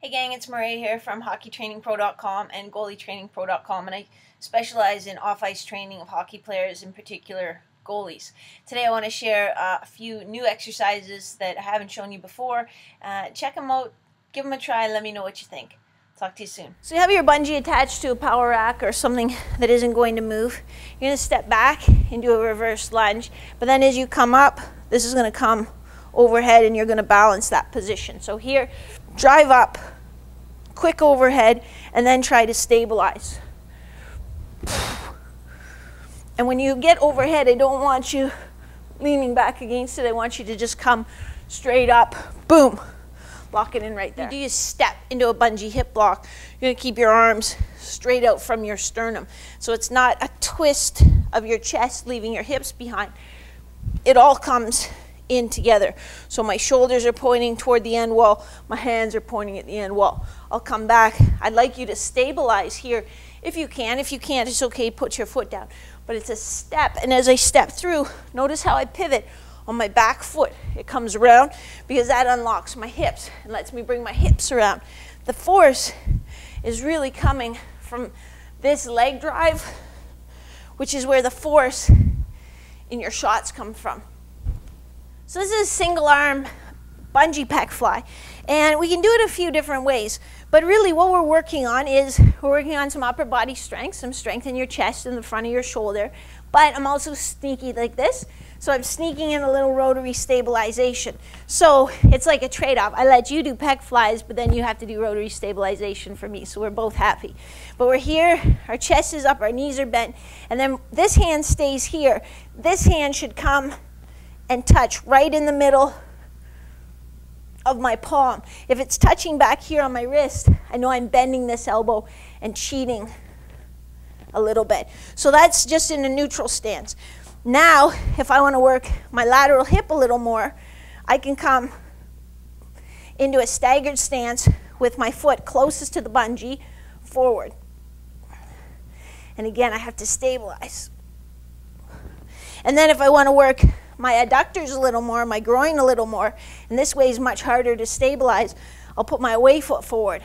Hey gang, it's Maria here from hockeytrainingpro.com and goalietrainingpro.com, and I specialize in off-ice training of hockey players, in particular goalies. Today I want to share a few new exercises that I haven't shown you before. Check them out, give them a try, let me know what you think. Talk to you soon. So you have your bungee attached to a power rack or something that isn't going to move. You're going to step back and do a reverse lunge, but then as you come up, this is going to come overhead and you're going to balance that position. So here, drive up, quick overhead, and then try to stabilize. And when you get overhead, I don't want you leaning back against it. I want you to just come straight up, boom, lock it in right there. You do your step into a bungee hip block. You're going to keep your arms straight out from your sternum. So it's not a twist of your chest leaving your hips behind. It all comes in together. So my shoulders are pointing toward the end wall, my hands are pointing at the end wall. I'll come back. I'd like you to stabilize here if you can. If you can't, it's okay, put your foot down. But it's a step, and as I step through, notice how I pivot on my back foot. It comes around because that unlocks my hips and lets me bring my hips around. The force is really coming from this leg drive, which is where the force in your shots come from. So this is a single arm bungee PEC Fly, and we can do it a few different ways, but really what we're working on is we're working on some upper body strength, some strength in your chest and the front of your shoulder, but I'm also sneaky like this, so I'm sneaking in a little rotary stabilization. So it's like a trade-off. I let you do PEC Flies, but then you have to do rotary stabilization for me, so we're both happy. But we're here, our chest is up, our knees are bent, and then this hand stays here. This hand should come and touch right in the middle of my palm. If it's touching back here on my wrist, I know I'm bending this elbow and cheating a little bit. So that's just in a neutral stance. Now, if I want to work my lateral hip a little more, I can come into a staggered stance with my foot closest to the bungee, forward. And again, I have to stabilize. And then if I want to work my adductors a little more, my groin a little more, and this way is much harder to stabilize, I'll put my away foot forward.